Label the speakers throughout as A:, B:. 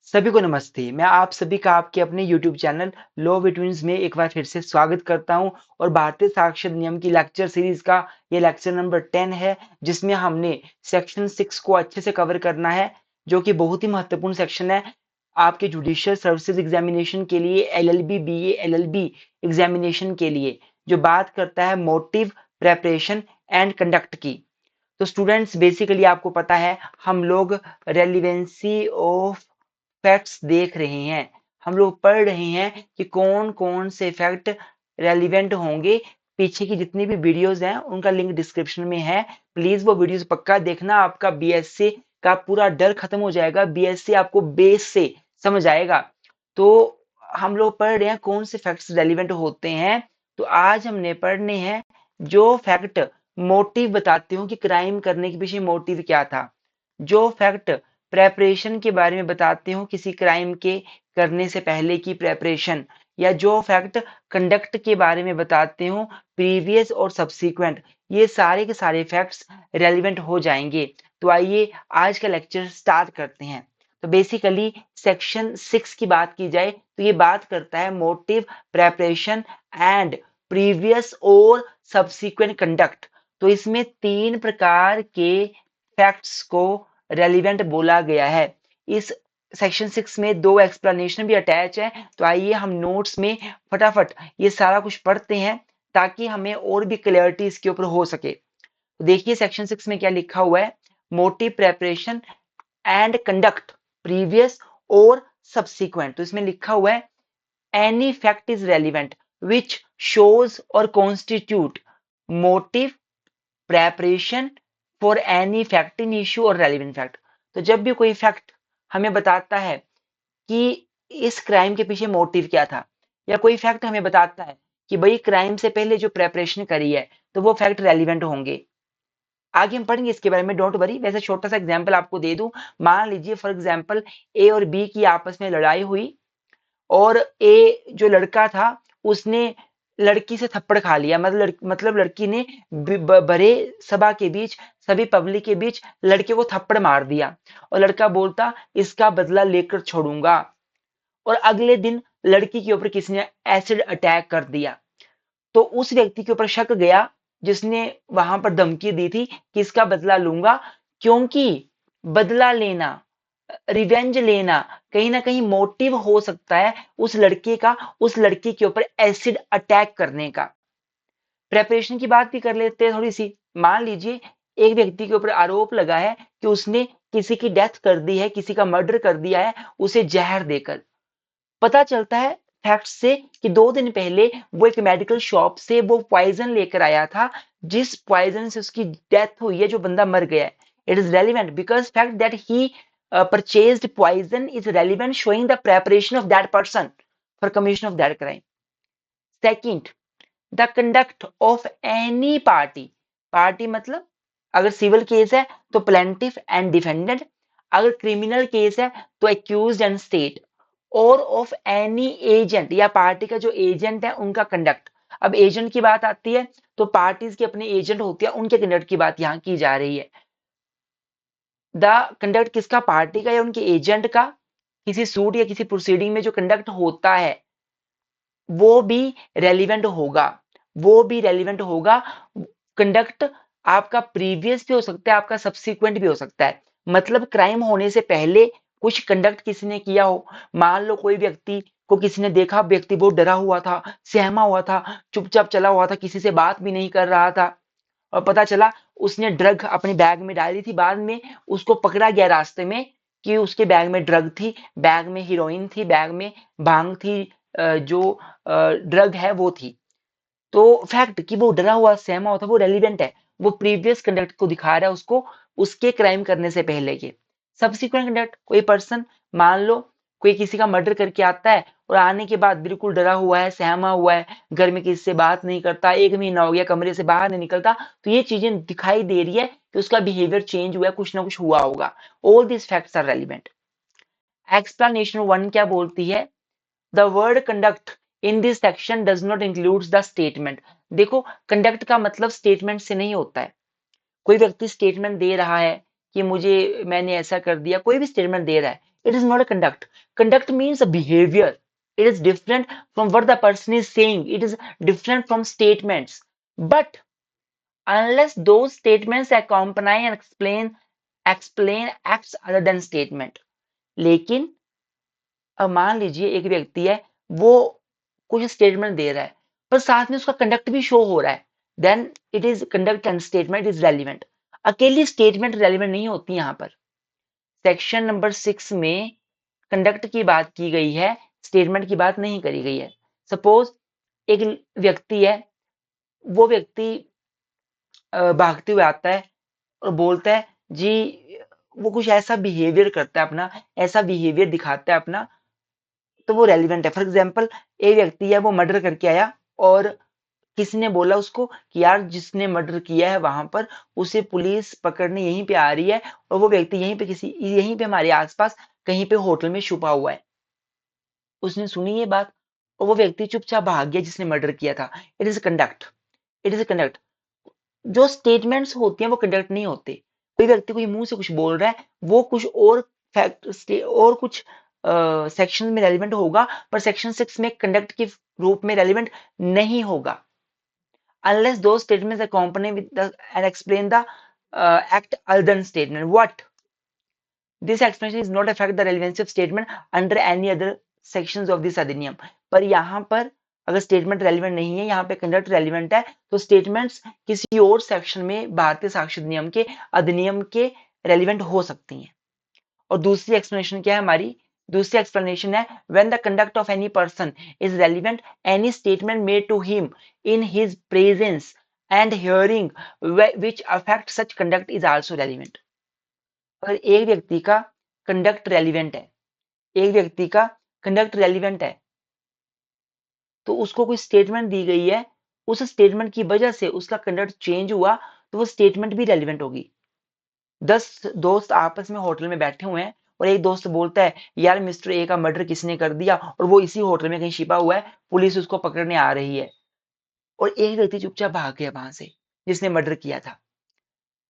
A: सभी को नमस्ते। मैं आप सभी का आपके अपने YouTube चैनल लॉ बिटवीन्स में एक बार फिर से स्वागत करता हूं और भारतीय साक्ष्य नियम की लेक्चर सीरीज का ये लेक्चर नंबर 10 है, जिसमें हमने सेक्शन 6 को अच्छे से कवर करना है, जो कि बहुत ही महत्वपूर्ण सेक्शन है आपके जुडिशियल सर्विसेज एग्जामिनेशन के लिए, एलएलबी, बीए, एलएलबी एग्जामिनेशन के लिए, जो बात करता है मोटिव, प्रेपरेशन एंड कंडक्ट की। तो स्टूडेंट्स, बेसिकली आपको पता है हम लोग रेलिवेंसी ऑफ फैक्ट्स देख रहे हैं। हम लोग पढ़ रहे हैं कि कौन कौन से फैक्ट रेलिवेंट होंगे। पीछे की जितनी भी वीडियोस हैं उनका लिंक डिस्क्रिप्शन में है, प्लीज वो वीडियोस पक्का देखना। आपका बीएससी का पूरा डर खत्म हो जाएगा, बीएससी आपको बेस से समझ आएगा। तो हम लोग पढ़ रहे हैं कौन से फैक्ट्स रेलिवेंट होते हैं। तो आज हमने पढ़ने हैं जो फैक्ट मोटिव बताते हो कि क्राइम करने के पीछे मोटिव क्या था, जो फैक्ट प्रेपरेशन के बारे में बताते हो किसी क्राइम के करने से पहले की प्रेपरेशन, या जो फैक्ट कंडक्ट के बारे में बताते हो प्रीवियस और सब्सीक्वेंट, ये सारे के सारे फैक्ट्स रेलिवेंट हो जाएंगे। तो आइए आज का लेक्चर स्टार्ट करते हैं। तो बेसिकली सेक्शन 6 की बात की जाए तो ये बात करता है मोटिव, प्रेपरेशन एंड प्रीवियस और सब्सीक्वेंट कंडक्ट। तो इसमें 3 प्रकार के फैक्ट्स को रेलिवेंट बोला गया है। इस सेक्शन 6 में 2 एक्सप्लेनेशन भी अटैच है। तो आइए हम नोट्स में फटाफट ये सारा कुछ पढ़ते हैं ताकि हमें और भी क्लैरिटी इसके ऊपर हो सके। तो देखिए सेक्शन 6 में क्या लिखा हुआ है। Motive, preparation and conduct, previous और सब्सिक्वेंट। तो इसमें लिखा हुआ है any fact is relevant which shows और constitute motive, preparation for any fact in issue और रेलिवेंट फैक्ट। तो जब भी कोई फैक्ट हमें बताता है कि इस क्राइम के पीछे मोटिव क्या था, या कोई फैक्ट हमें बताता है कि भाई क्राइम से पहले जो प्रेपरेशन करी है, तो वो फैक्ट रेलिवेंट होंगे। आगे हम पढ़ेंगे इसके बारे में, डोंट वरी। वैसे छोटा सा एग्जांपल आपको दे दूं। मान लीजिए फॉर एग्जांपल ए और बी की आपस में लड़ाई हुई और ए जो लड़का था उसने लड़की से थप्पड़ खा लिया। मतलब लड़की ने भरे सभा के बीच, सभी पब्लिक के बीच लड़के को थप्पड़ मार दिया और लड़का बोलता इसका बदला लेकर छोड़ूंगा। और अगले दिन लड़की के ऊपर किसी ने एसिड अटैक कर दिया। तो उस व्यक्ति के ऊपर शक गया जिसने वहां पर धमकी दी थी कि इसका बदला लूंगा, क्योंकि बदला लेना, रिवेंज लेना कहीं ना कहीं मोटिव हो सकता है उस लड़के का उस लड़की के ऊपर एसिड अटैक करने का। प्रेपरेशन की बात भी कर लेते हैं थोड़ी सी। मान लीजिए एक व्यक्ति के ऊपर आरोप लगा है कि उसने किसी की डेथ कर दी है, किसी का मर्डर कर दिया है उसे जहर देकर। पता चलता है फैक्ट से कि 2 दिन पहले वो एक मेडिकल शॉप से वो पॉइजन लेकर आया था, जिस पॉइजन से उसकी डेथ हुई है, जो बंदा मर गया है। It is relevant because fact that he purchased poison is relevant, showing the preparation of that person for commission of that crime. Second, the conduct of any party. Party मतलब अगर सिविल केस है तो plaintiff and defendant, अगर criminal case है तो accused and state, और of any agent, या party का जो एजेंट है उनका कंडक्ट। अब एजेंट की बात आती है तो पार्टीज के अपने एजेंट होते हैं, उनके कंडक्ट की बात यहाँ की जा रही है। द कंडक्ट किसका, पार्टी का या उनके एजेंट का, किसी सूट या किसी प्रोसीडिंग में जो कंडक्ट होता है वो भी रेलिवेंट होगा, वो भी रेलिवेंट होगा। कंडक्ट आपका प्रीवियस भी हो सकता है, आपका सब्सिक्वेंट भी हो सकता है। मतलब क्राइम होने से पहले कुछ कंडक्ट किसी ने किया हो। मान लो कोई व्यक्ति को किसी ने देखा, व्यक्ति बहुत डरा हुआ था, सहमा हुआ था, चुपचाप चला हुआ था, किसी से बात भी नहीं कर रहा था, और पता चला उसने ड्रग अपने बैग में डाली थी। बाद में उसको पकड़ा गया रास्ते में कि उसके बैग में ड्रग थी, बैग में हीरोइन थी, बैग में भांग थी, जो ड्रग है वो थी। तो फैक्ट कि वो डरा हुआ सहमा हुआ था वो रेलिवेंट है, वो प्रीवियस कंडक्ट को दिखा रहा है उसको, उसके क्राइम करने से पहले के। सब्सिक्वेंट कंडक्ट, कोई पर्सन मान लो कोई किसी का मर्डर करके आता है और आने के बाद बिल्कुल डरा हुआ है, सहमा हुआ है, घर में किसी से बात नहीं करता, 1 महीना हो गया कमरे से बाहर नहीं निकलता, तो ये चीजें दिखाई दे रही है कि उसका बिहेवियर चेंज हुआ है, कुछ ना कुछ हुआ होगा। All this facts are relevant. Explanation 1 क्या बोलती है, the word conduct in this section does not include the statement. देखो कंडक्ट का मतलब स्टेटमेंट से नहीं होता है। कोई व्यक्ति स्टेटमेंट दे रहा है कि मैंने ऐसा कर दिया, कोई भी स्टेटमेंट दे रहा है, It is not a conduct. Conduct means a behavior. It is different from what the person is saying. It is different from statements. But unless those statements accompany and explain acts other than statement. लेकिन अब मान लीजिए एक व्यक्ति है, वो कुछ statement दे रहा है पर साथ में उसका कंडक्ट भी शो हो रहा है, then it is conduct and statement is relevant. अकेली स्टेटमेंट रेलिवेंट नहीं होती। यहाँ पर सेक्शन नंबर 6 में कंडक्ट की बात की गई है, स्टेटमेंट की बात नहीं करी गई है। सपोज एक व्यक्ति है, वो व्यक्ति भागते हुए आता है और बोलता है जी, वो कुछ ऐसा बिहेवियर करता है अपना, ऐसा बिहेवियर दिखाता है अपना, तो वो रेलिवेंट है। फॉर एग्जाम्पल एक व्यक्ति है, वो मर्डर करके आया और किसी ने बोला उसको कि यार जिसने मर्डर किया है वहां पर उसे पुलिस पकड़ने यहीं पे आ रही है, और वो व्यक्ति यहीं पे हमारे आसपास कहीं पे होटल में छुपा हुआ है। उसने सुनी ये बात और वो व्यक्ति चुपचाप भाग गया जिसने मर्डर किया था। It is conduct. It is conduct. जो स्टेटमेंट्स होती हैं वो कंडक्ट नहीं होते। कोई व्यक्ति कोई मुंह से कुछ बोल रहा है, वो कुछ और फैक्ट और कुछ सेक्शन में रेलिवेंट होगा, पर सेक्शन 6 में कंडक्ट के रूप में रेलिवेंट नहीं होगा। Unless those statements accompany with the and explain the act other than statement. What? This explanation is not affect the relevancy of statement under any other sections of this अधिनियम। पर यहाँ पर अगर स्टेटमेंट रेलिवेंट नहीं है, यहाँ पे conduct relevant है, तो स्टेटमेंट्स किसी और सेक्शन में भारतीय साक्ष्य अधिनियम के रेलिवेंट हो सकती हैं। और दूसरी एक्सप्लेनेशन क्या है हमारी? दूसरी एक्सप्लेनेशन है when the conduct of any person is relevant, any statement made to him in his presence and hearing which affect such conduct is also relevant। अगर एक व्यक्ति का कंडक्ट रेलिवेंट है, एक व्यक्ति का कंडक्ट रेलिवेंट है, तो उसको कोई स्टेटमेंट दी गई है, उस स्टेटमेंट की वजह से उसका कंडक्ट चेंज हुआ, तो वो स्टेटमेंट भी रेलिवेंट होगी। 10 दोस्त आपस में होटल में बैठे हुए हैं और एक दोस्त बोलता है यार मिस्टर ए का मर्डर किसने कर दिया, और वो इसी होटल में कहीं छिपा हुआ है, पुलिस उसको पकड़ने आ रही है। और एक व्यक्ति चुपचाप भाग गया वहां से जिसने मर्डर किया था।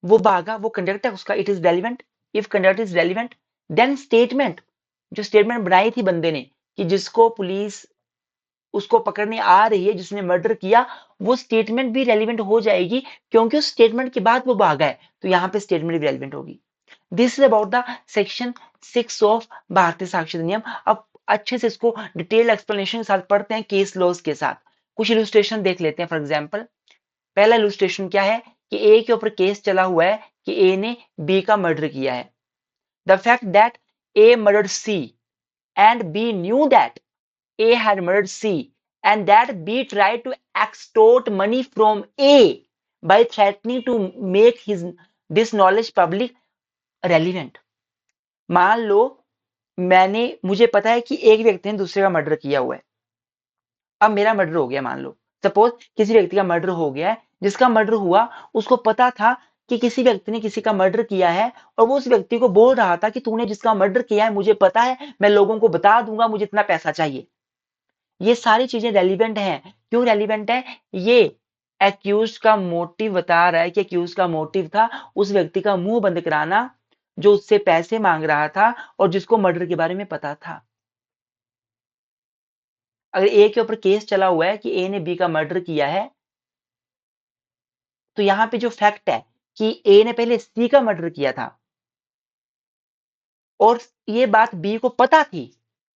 A: वो भागा, वो कंडक्ट है उसका, it is relevant. If conduct is relevant, then statement, जो स्टेटमेंट बनाई थी बंदे ने कि जिसको पुलिस उसको पकड़ने आ रही है, जिसने मर्डर किया, वो स्टेटमेंट भी रेलिवेंट हो जाएगी, क्योंकि उस स्टेटमेंट के बाद वो भागा है, तो यहाँ पे स्टेटमेंट भी रेलिवेंट होगी। This is about the section 6 of भारतीय साक्ष्य अधिनियम। अब अच्छे से इसको डिटेल एक्सप्लेनेशन के साथ पढ़ते हैं, केस लॉज के साथ। कुछ इलुस्ट्रेशन देख लेते हैं। फॉर एग्जांपल, पहला इलुस्ट्रेशन क्या है कि ए के ऊपर केस चला हुआ है कि ए ने बी का मर्डर किया है। The fact that A murdered C and B knew that A had murdered C and that B tried to extort money from A by threatening to make this knowledge public relevant। मान लो मुझे पता है कि एक व्यक्ति ने दूसरे का मर्डर किया हुआ है। अब मेरा मर्डर हो गया, मान लो सपोज किसी व्यक्ति का मर्डर हो गया है, जिसका मर्डर हुआ उसको पता था कि किसी व्यक्ति ने किसी का मर्डर किया है, और वो उस व्यक्ति को बोल रहा था कि तूने जिसका मर्डर किया है मुझे पता है, मैं लोगों को बता दूंगा, मुझे इतना पैसा चाहिए। ये सारी चीजें रेलिवेंट हैं। क्यों रेलिवेंट है? ये एक्यूज का मोटिव बता रहा है कि एक्यूज का मोटिव था उस व्यक्ति का मुंह बंद कराना जो उससे पैसे मांग रहा था और जिसको मर्डर के बारे में पता था। अगर ए के ऊपर केस चला हुआ है कि ए ने बी का मर्डर किया है, तो यहाँ पे जो फैक्ट है कि ए ने पहले सी का मर्डर किया था और ये बात बी को पता थी,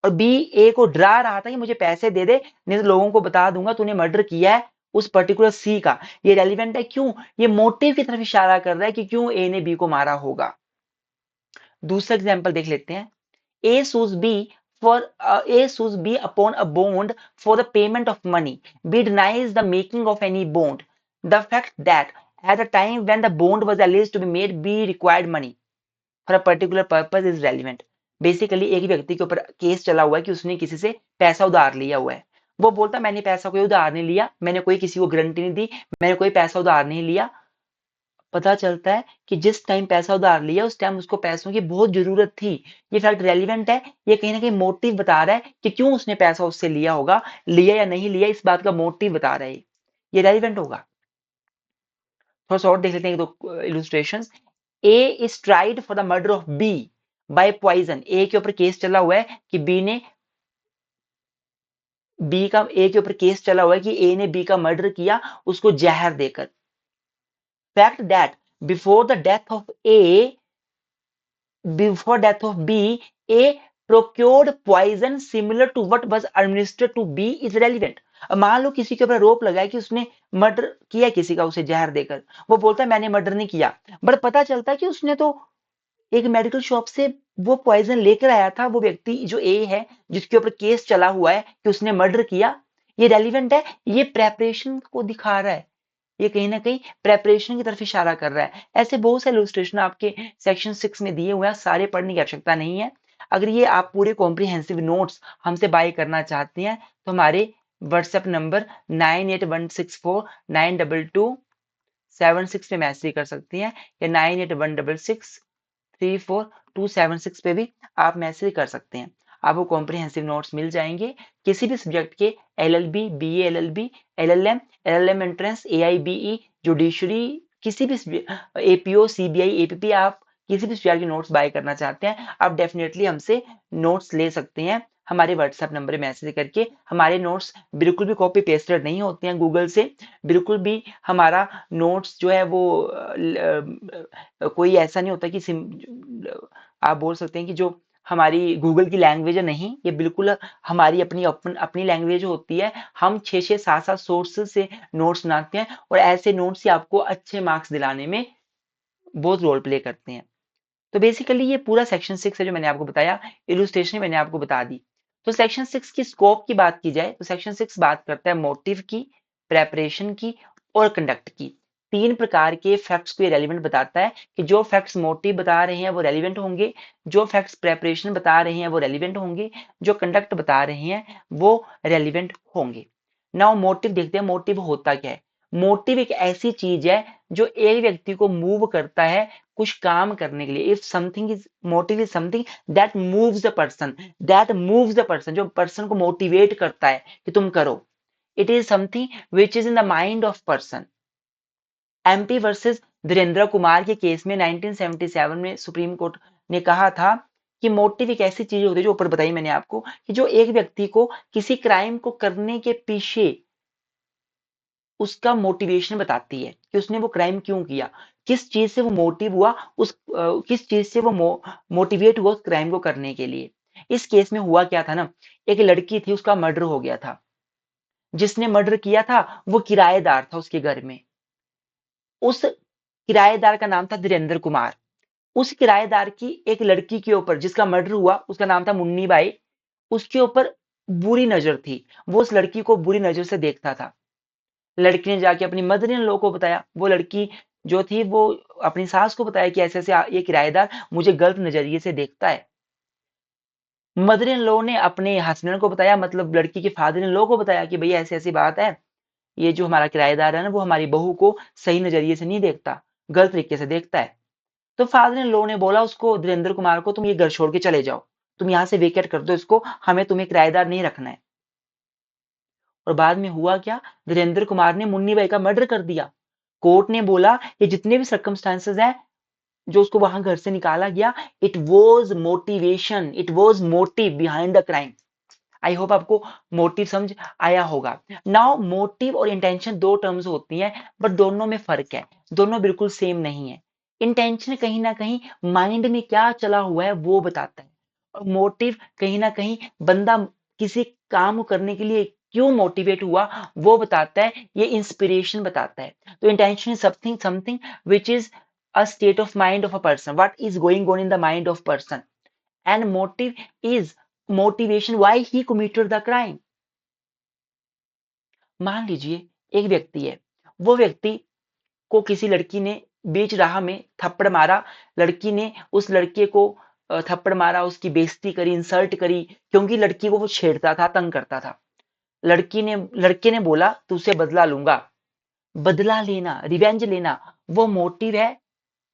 A: और बी ए को डरा रहा था कि मुझे पैसे दे दे, नहीं तो लोगों को बता दूंगा तूने मर्डर किया है उस पर्टिकुलर सी का। ये रेलिवेंट है। क्यों? ये मोटिव की तरफ इशारा कर रहा है कि क्यों ए ने बी को मारा होगा। दूसरा एग्जांपल देख लेते हैं। ए सूज B for A sues B upon a bond for the payment of money. B denies the making of any bond. The fact that at the time when the bond was alleged to be made, B required money for a particular purpose is relevant। Basically एक व्यक्ति के ऊपर case चला हुआ है कि उसने किसी से पैसा उधार लिया हुआ है। वो बोलता मैंने पैसा कोई उधार नहीं लिया, मैंने कोई किसी को गारंटी नहीं दी, मैंने कोई पैसा उधार नहीं लिया। पता चलता है कि जिस टाइम पैसा उधार लिया उस टाइम उसको पैसों की बहुत जरूरत थी। ये फैक्ट रेलिवेंट है। ये कहीं ना कहीं मोटिव बता रहा है कि क्यों उसने पैसा उससे लिया होगा, लिया या नहीं लिया, इस बात का मोटिव बता रहा है। ये रेलिवेंट होगा। थोड़ा सा और देख लेते हैं, एक दो illustrations. A is tried for the murder of B by poison, A के ऊपर केस चला हुआ है कि ए के ऊपर केस चला हुआ है कि ए ने बी का मर्डर किया उसको जहर देकर। Fact that before the death of A before death of B, A procured poison similar to what was administered to B is relevant। अब मान लो किसी के ऊपर आरोप लगा है कि उसने मर्डर किया किसी का उसे जहर देकर, वो बोलता है मैंने मर्डर नहीं किया, बट पता चलता है कि उसने तो एक मेडिकल शॉप से वो पॉइजन लेकर आया था, वो व्यक्ति जो ए है जिसके ऊपर केस चला हुआ है कि उसने मर्डर किया, ये रेलिवेंट है, ये प्रेपरेशन को दिखा रहा है, ये कहीं ना कहीं प्रेपरेशन की तरफ इशारा कर रहा है। ऐसे बहुत से इलस्ट्रेशन आपके सेक्शन 6 में दिए हुए हैं, सारे पढ़ने की आवश्यकता नहीं है। अगर ये आप पूरे कॉम्प्रिहेंसिव नोट्स हमसे बाय करना चाहते हैं तो हमारे व्हाट्सएप नंबर 9816492276 पे मैसेज कर सकती हैं या 9816634276 पे भी आप मैसेज कर सकते हैं। आपको कॉम्प्रिहेंसिव नोट्स मिल जाएंगे किसी भी सब्जेक्ट के, LLB, BA LLB, LLM, LLM entrance, AIBE, judiciary, किसी भी एपीओ, सीबीआई, एपीपी, आप किसी भी सब्जेक्ट के नोट्स बाय करना चाहते हैं आप डेफिनेटली हमसे नोट्स ले सकते हैं हमारे व्हाट्सएप नंबर मैसेज करके। हमारे नोट्स बिल्कुल भी कॉपी पेस्टेड नहीं होते हैं गूगल से, बिल्कुल भी हमारा नोट्स जो है वो कोई ऐसा नहीं होता कि आप बोल सकते हैं कि जो हमारी गूगल की लैंग्वेज है, नहीं, ये बिल्कुल हमारी अपनी लैंग्वेज होती है। हम 6-6, 7-7 सोर्सेज से नोट्स बनाते हैं और ऐसे नोट्स ही आपको अच्छे मार्क्स दिलाने में बहुत रोल प्ले करते हैं। तो बेसिकली ये पूरा सेक्शन 6 है जो मैंने आपको बताया, इलुस्ट्रेशन मैंने आपको बता दी। तो सेक्शन 6 की स्कोप की बात की जाए तो सेक्शन 6 बात करता है मोटिव की, प्रेपरेशन की और कंडक्ट की। 3 प्रकार के फैक्ट्स को ये रेलिवेंट बताता है कि जो फैक्ट्स मोटिव बता रहे हैं वो रेलिवेंट होंगे, जो फैक्ट्स प्रेपरेशन बता रहे हैं वो रेलिवेंट होंगे, जो कंडक्ट बता रहे हैं वो रेलिवेंट होंगे। नाउ मोटिव देखते हैं, मोटिव होता क्या है। मोटिव एक ऐसी चीज है जो एक व्यक्ति को मूव करता है कुछ काम करने के लिए। If something is motive is something that moves the person, जो पर्सन को मोटिवेट करता है कि तुम करो। It is something which is in the mind of person. MP versus Dhirendra Kumar के केस में 1977 में सुप्रीम कोर्ट ने कहा था कि मोटिव एक ऐसी चीज होती है, जो ऊपर बताई मैंने आपको, कि जो एक व्यक्ति को किसी क्राइम को करने के पीछे उसका मोटिवेशन बताती है कि उसने वो क्राइम क्यों किया, किस चीज से वो मोटिव हुआ, किस चीज से वो मोटिवेट हुआ उस क्राइम को करने के लिए। इस केस में हुआ क्या था ना, एक लड़की थी, उसका मर्डर हो गया था। जिसने मर्डर किया था वो किराएदार था उसके घर में। उस किराएदार का नाम था धीरेन्द्र कुमार। उस किराएदार की एक लड़की के ऊपर जिसका मर्डर हुआ, उसका नाम था मुन्नी बाई, उसके ऊपर बुरी नजर थी। वो उस लड़की को बुरी नजर से देखता था। लड़की ने जाके अपनी मदर इन लॉ को बताया। वो लड़की जो थी वो अपनी सास को बताया कि ऐसे ऐसे ये किराएदार मुझे गलत नजरिए से देखता है। मदर इन लॉ ने अपने हस्बैंड को बताया, मतलब लड़की के फादर इन लॉ को बताया कि भैया ऐसी ऐसी बात है, ये जो हमारा किराएदार है ना वो हमारी बहू को सही नजरिए से नहीं देखता, गलत तरीके से देखता है। तो फादर इन लॉ ने बोला उसको, धीरेन्द्र कुमार को, तुम ये घर छोड़ के चले जाओ, तुम यहाँ से वेकेट कर दो इसको, हमें तुम्हें किराएदार नहीं रखना है। और बाद में हुआ क्या, धीरेन्द्र कुमार ने मुन्नी बाई का मर्डर कर दिया। कोर्ट ने बोला ये जितने भी सर्कमस्टांसेस हैं जो उसको वहां घर से निकाला गया, it was motivation, it was motive behind the crime. I hope आपको मोटिव समझ आया होगा। नाउ मोटिव और इंटेंशन दो टर्म्स होती हैं, बट दोनों में फर्क है, दोनों बिल्कुल सेम नहीं है। इंटेंशन कहीं ना कहीं माइंड में क्या चला हुआ है वो बताता है, और मोटिव कहीं ना कहीं बंदा किसी काम को करने के लिए क्यों मोटिवेट हुआ वो बताता है, ये इंस्पिरेशन बताता है। तो intention is something something which is a state of mind of a person, what is going on in the mind of person, and motive is motivation why he committed the crime। मान लीजिए एक व्यक्ति है, वो व्यक्ति को किसी लड़की ने बीच राह में थप्पड़ मारा, लड़की ने उस लड़के को थप्पड़ मारा, उसकी बेइज्जती करी, इंसल्ट करी, क्योंकि लड़की को वो छेड़ता था, तंग करता था। लड़के ने बोला तुझसे बदला लूंगा, बदला लेना, रिवेंज लेना, वो मोटिव है।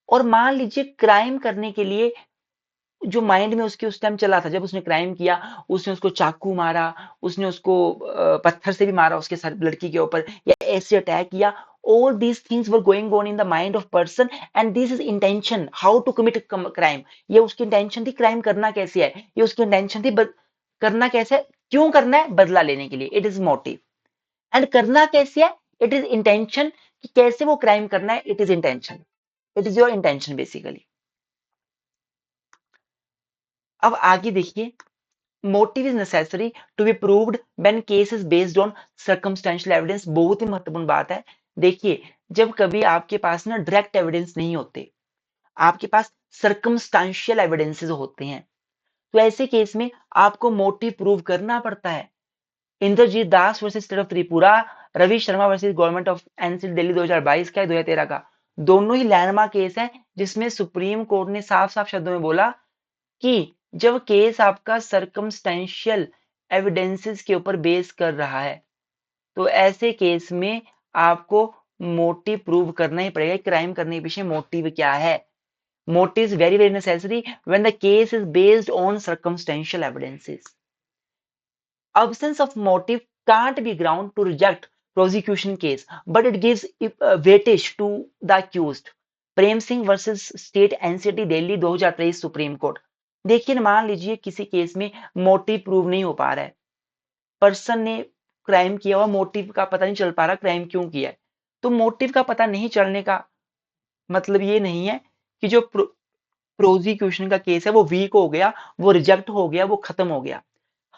A: और मान लीजिए क्राइम करने के लिए जो माइंड में उसके उस टाइम चला था, जब उसने क्राइम किया, उसने उसको चाकू मारा, उसने उसको पत्थर से भी मारा उसके सर, लड़की के ऊपर, या ऐसे अटैक किया, all these things were going on in the mind of person and this is intention how to commit crime. ये उसकी intention थी crime करना कैसे है, ये उसकी intention थी करना कैसे है, क्यों करना है, बदला लेने के लिए, it is motive. and करना कैसे है, it is intention, कि कैसे वो crime करना है, it is intention, it is your intention basically. अब आगे देखिए, motive is necessary to be proved when case is based on circumstantial evidence. बहुत ही महत्वपूर्ण बात है। देखिए, जब कभी आपके पास ना डायरेक्ट एविडेंस नहीं होते, आपके पास सर्कमस्टेंशियल एविडेंसेस होते हैं, तो ऐसे केस में आपको मोटिव प्रूव करना पड़ता है। Indrajit Das versus state of Tripura, Ravi Sharma versus government of NCD Delhi 2022 का 2013 का, दोनों ही लैंडमार्क केस है जिसमें सुप्रीम कोर्ट ने साफ साफ शब्दों में बोला कि जब केस आपका सर्कमस्टेंशियल एविडेंसेस के ऊपर बेस कर रहा है तो ऐसे केस में आपको मोटिव प्रूव करना ही पड़ेगा। क्राइम करने के पीछे मोटिव क्या है। Motive is very very necessary when the case is based on circumstantial evidences. Absence of motive can't be ground to reject prosecution case, but it gives weightage to the accused. Prem Singh versus state NCT Delhi 2023 supreme court. देखिए, मान लीजिए किसी case में motive prove नहीं हो पा रहा है, पर्सन ने क्राइम किया हुआ, मोटिव का पता नहीं चल पा रहा क्राइम क्यों किया है, तो मोटिव का पता नहीं चलने का मतलब ये नहीं है कि जो प्रोसिक्यूशन का केस है वो वीक हो गया, वो रिजेक्ट हो गया, वो खत्म हो गया।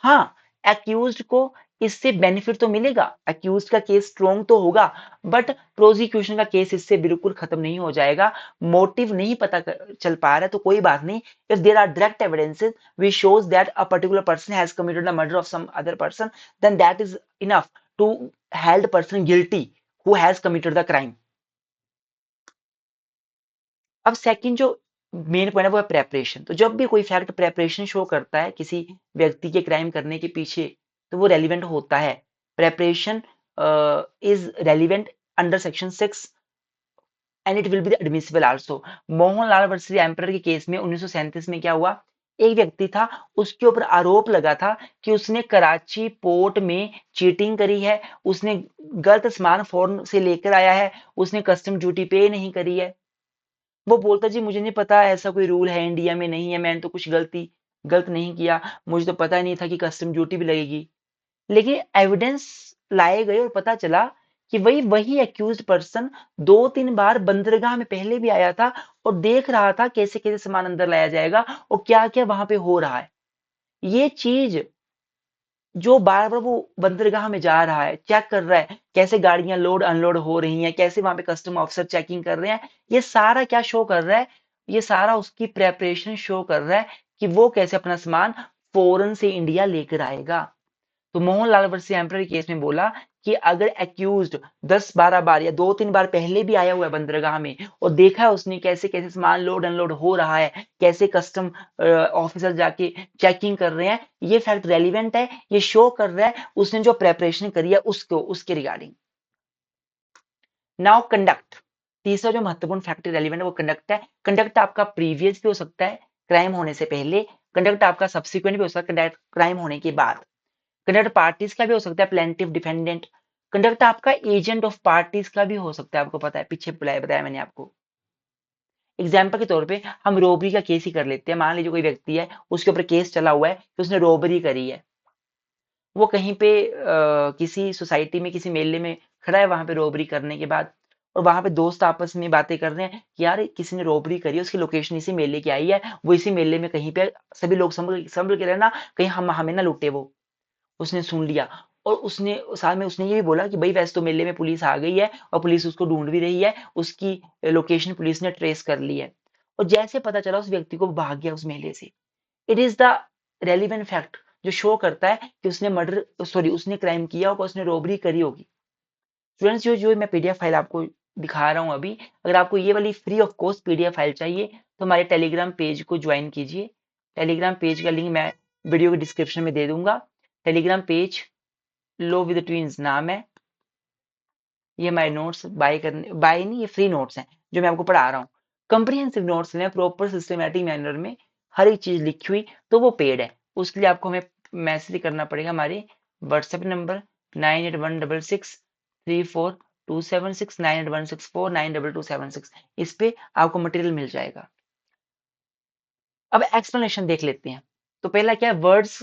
A: हाँ, एक्यूज्ड को इससे बेनिफिट तो मिलेगा, एक्यूज्ड का केस स्ट्रॉन्ग तो होगा, बट प्रोसिक्यूशन का केस इससे बिल्कुल खत्म नहीं हो जाएगा। मोटिव नहीं पता चल पा रहा है तो कोई बात नहीं। If there are direct evidences which shows that a particular person has committed the murder of some other person, then that is enough to held person guilty who has committed the crime. अब second जो main point है वो है preparation. तो जब भी कोई fact preparation show करता है किसी व्यक्ति के क्राइम करने के पीछे, तो वो रेलिवेंट होता है। Preparation is relevant under section 6 and it will be admissible also. Mohanlal versus emperor के केस में 1937 में क्या हुआ, एक व्यक्ति था, उसके ऊपर आरोप लगा था कि उसने कराची पोर्ट में चीटिंग करी है, उसने गलत सामान फॉरेन से लेकर आया है, उसने कस्टम ड्यूटी पे नहीं करी है। वो बोलता जी मुझे नहीं पता, ऐसा कोई रूल है इंडिया में नहीं है, मैंने तो कुछ गलत नहीं किया, मुझे तो पता ही नहीं था कि कस्टम ड्यूटी भी लगेगी। लेकिन एविडेंस लाए गए और पता चला कि वही एक्यूज्ड पर्सन 2-3 बार बंदरगाह में पहले भी आया था और देख रहा था कैसे कैसे सामान अंदर लाया जाएगा और क्या क्या वहां पे हो रहा है। ये चीज जो बार बार वो बंदरगाह में जा रहा है, चेक कर रहा है कैसे गाड़ियां लोड अनलोड हो रही हैं, कैसे वहां पे कस्टम ऑफिसर चेकिंग कर रहे हैं, ये सारा क्या शो कर रहा है, ये सारा उसकी प्रेपरेशन शो कर रहा है कि वो कैसे अपना सामान फॉरेन से इंडिया लेकर आएगा। तो मोहनलाल वर्सेस एम्परर केस में बोला कि अगर एक्यूज्ड 10-12 बार या 2-3 बार पहले भी आया हुआ है बंदरगाह में और देखा है उसने कैसे कैसे सामान लोड अनलोड हो रहा है, कैसे कस्टम ऑफिसर जाके चेकिंग कर रहे हैं, ये फैक्ट रेलिवेंट है, ये शो कर रहा है उसने जो प्रेपरेशन करी है उसके रिगार्डिंग। नाउ कंडक्ट, तीसरा जो महत्वपूर्ण फैक्टर रेलिवेंट है वो कंडक्ट है। कंडक्ट आपका प्रीवियस भी हो सकता है क्राइम होने से पहले, कंडक्ट आपका सब्सिक्वेंट भी हो सकता है क्राइम होने के बाद। कंडक्ट पार्टीज का भी हो सकता है, प्लेंटिफ डिफेंडेंट। कंडक्ट आपका एजेंट ऑफ पार्टीज का भी हो सकता है, आपको पता है, पीछे बताया मैंने आपको। एग्जाम्पल के तौर पे हम रोबरी का केस ही कर लेते हैं। मान लीजिए कोई व्यक्ति है, उसके ऊपर केस चला हुआ है कि उसने रोबरी करी है, वो कहीं पे किसी सोसाइटी में किसी मेले में खड़ा है, वहां पे रोबरी करने के बाद, और वहां पे दोस्त आपस में बातें कर रहे हैं कि यार किसी ने रोबरी करी है, उसकी लोकेशन इसी मेले की आई है, वो इसी मेले में कहीं पे, सभी लोग संभल के रहना, कहीं हम हमें ना लुटे वो। उसने सुन लिया और उसने साथ में उसने ये भी बोला कि भाई वैसे तो मेले में पुलिस आ गई है और पुलिस उसको ढूंढ भी रही है, उसकी लोकेशन पुलिस ने ट्रेस कर ली है। और जैसे पता चला उस व्यक्ति को भाग गया उस मेले से। It is the relevant fact जो शो करता है कि उसने उसने क्राइम किया होगा, उसने रॉबरी करी होगी। स्टूडेंट्स, जो मैं पीडीएफ फाइल आपको दिखा रहा हूँ अभी, अगर आपको ये वाली free of cost PDF file चाहिए तो हमारे टेलीग्राम पेज को ज्वाइन कीजिए। टेलीग्राम पेज का लिंक मैं वीडियो के डिस्क्रिप्शन में दे दूंगा। Telegram page low with twins नाम है। ये हमारे नोट्स बाय नहीं, ये फ्री नोट्स हैं जो मैं आपको पढ़ा रहा हूँ। कंप्रिहेंसिव नोट्स में प्रॉपर सिस्टमेटिक मैनर में हर एक चीज लिखी हुई, तो वो पेड है। उसके लिए आपको हमें मैसेज करना पड़ेगा हमारे व्हाट्सएप नंबर 98166342 9816498164 इस पे आपको मटेरियल मिल जाएगा। अब एक्सप्लेनेशन देख लेते हैं। तो पहला क्या है, words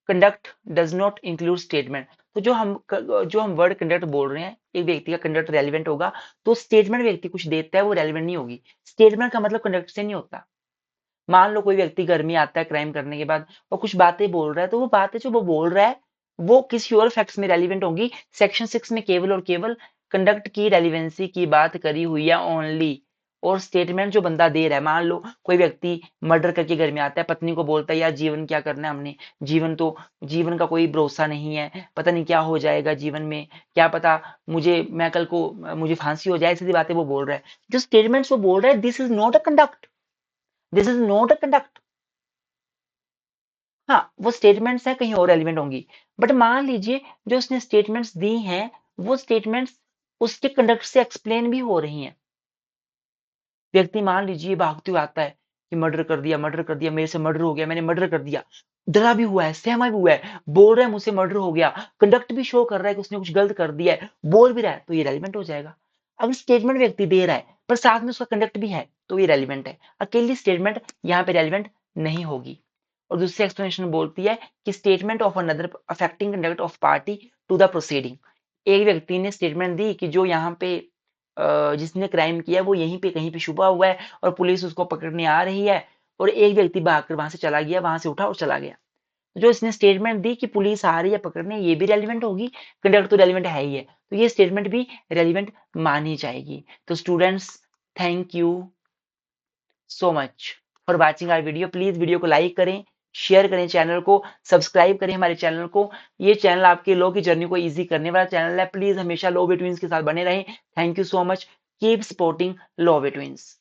A: conduct does not include statement. तो जो हम वर्ड कंडक्ट बोल रहे हैं, एक व्यक्ति का कंडक्ट रेलिवेंट होगा, तो स्टेटमेंट व्यक्ति कुछ देता है वो रेलिवेंट नहीं होगी। स्टेटमेंट का मतलब कंडक्ट से नहीं होता। मान लो कोई व्यक्ति घर में आता है क्राइम करने के बाद और कुछ बातें बोल रहा है, तो वो बातें जो वो बोल रहा है वो किसी और फैक्ट्स में रेलिवेंट होंगी। सेक्शन 6 में केवल और केवल कंडक्ट की रेलिवेंसी की बात करी हुई है ओनली। और स्टेटमेंट जो बंदा दे रहा है, मान लो कोई व्यक्ति मर्डर करके घर में आता है, पत्नी को बोलता है यार जीवन क्या करना है हमने, जीवन का कोई भरोसा नहीं है, पता नहीं क्या हो जाएगा जीवन में, क्या पता मैं कल को मुझे फांसी हो जाए, सीधी बातें वो बोल रहा है। जो स्टेटमेंट्स वो बोल रहा है, this is not a conduct, this is not a conduct. हाँ, वो स्टेटमेंट्स हैं, कहीं और रेलिवेंट होंगी। बट मान लीजिए जो उसने स्टेटमेंट्स दी हैं, वो स्टेटमेंट्स उसके कंडक्ट से एक्सप्लेन भी हो रही हैं। व्यक्ति मान लीजिए भागते हुए आता है कि मर्डर कर दिया, मेरे से मर्डर हो गया, मैंने मर्डर कर दिया। डरा भी हुआ है, सहमा भी हुआ है, बोल रहा है मुझसे मर्डर हो गया, कंडक्ट भी शो कर रहा है कि उसने कुछ गलत कर दिया है, बोल भी रहा है, तो ये रेलिवेंट हो जाएगा। अगर स्टेटमेंट व्यक्ति दे रहा है पर साथ में उसका कंडक्ट भी है, तो ये रेलिवेंट है। अकेली स्टेटमेंट यहाँ पे रेलिवेंट नहीं होगी। और दूसरी एक्सप्लेनेशन बोलती है कि statement of another affecting conduct of party to the proceeding. एक व्यक्ति ने स्टेटमेंट दी कि जो यहाँ पे जिसने क्राइम किया वो यहीं पे कहीं पे छुपा हुआ है और पुलिस उसको पकड़ने आ रही है, और एक व्यक्ति भागकर वहां से चला गया, वहां से उठा और चला गया। जो इसने स्टेटमेंट दी कि पुलिस आ रही है पकड़ने, ये भी रेलिवेंट होगी, कंडक्ट तो रेलिवेंट है ही है, तो ये स्टेटमेंट भी रेलिवेंट मानी जाएगी। तो students, thank you so much for watching our video. Please video को लाइक करें, शेयर करें, चैनल को सब्सक्राइब करें हमारे चैनल को। ये चैनल आपके लॉ की जर्नी को इजी करने वाला चैनल है। प्लीज हमेशा लॉ विद ट्विंस के साथ बने रहें। Thank you so much, keep supporting law with twins.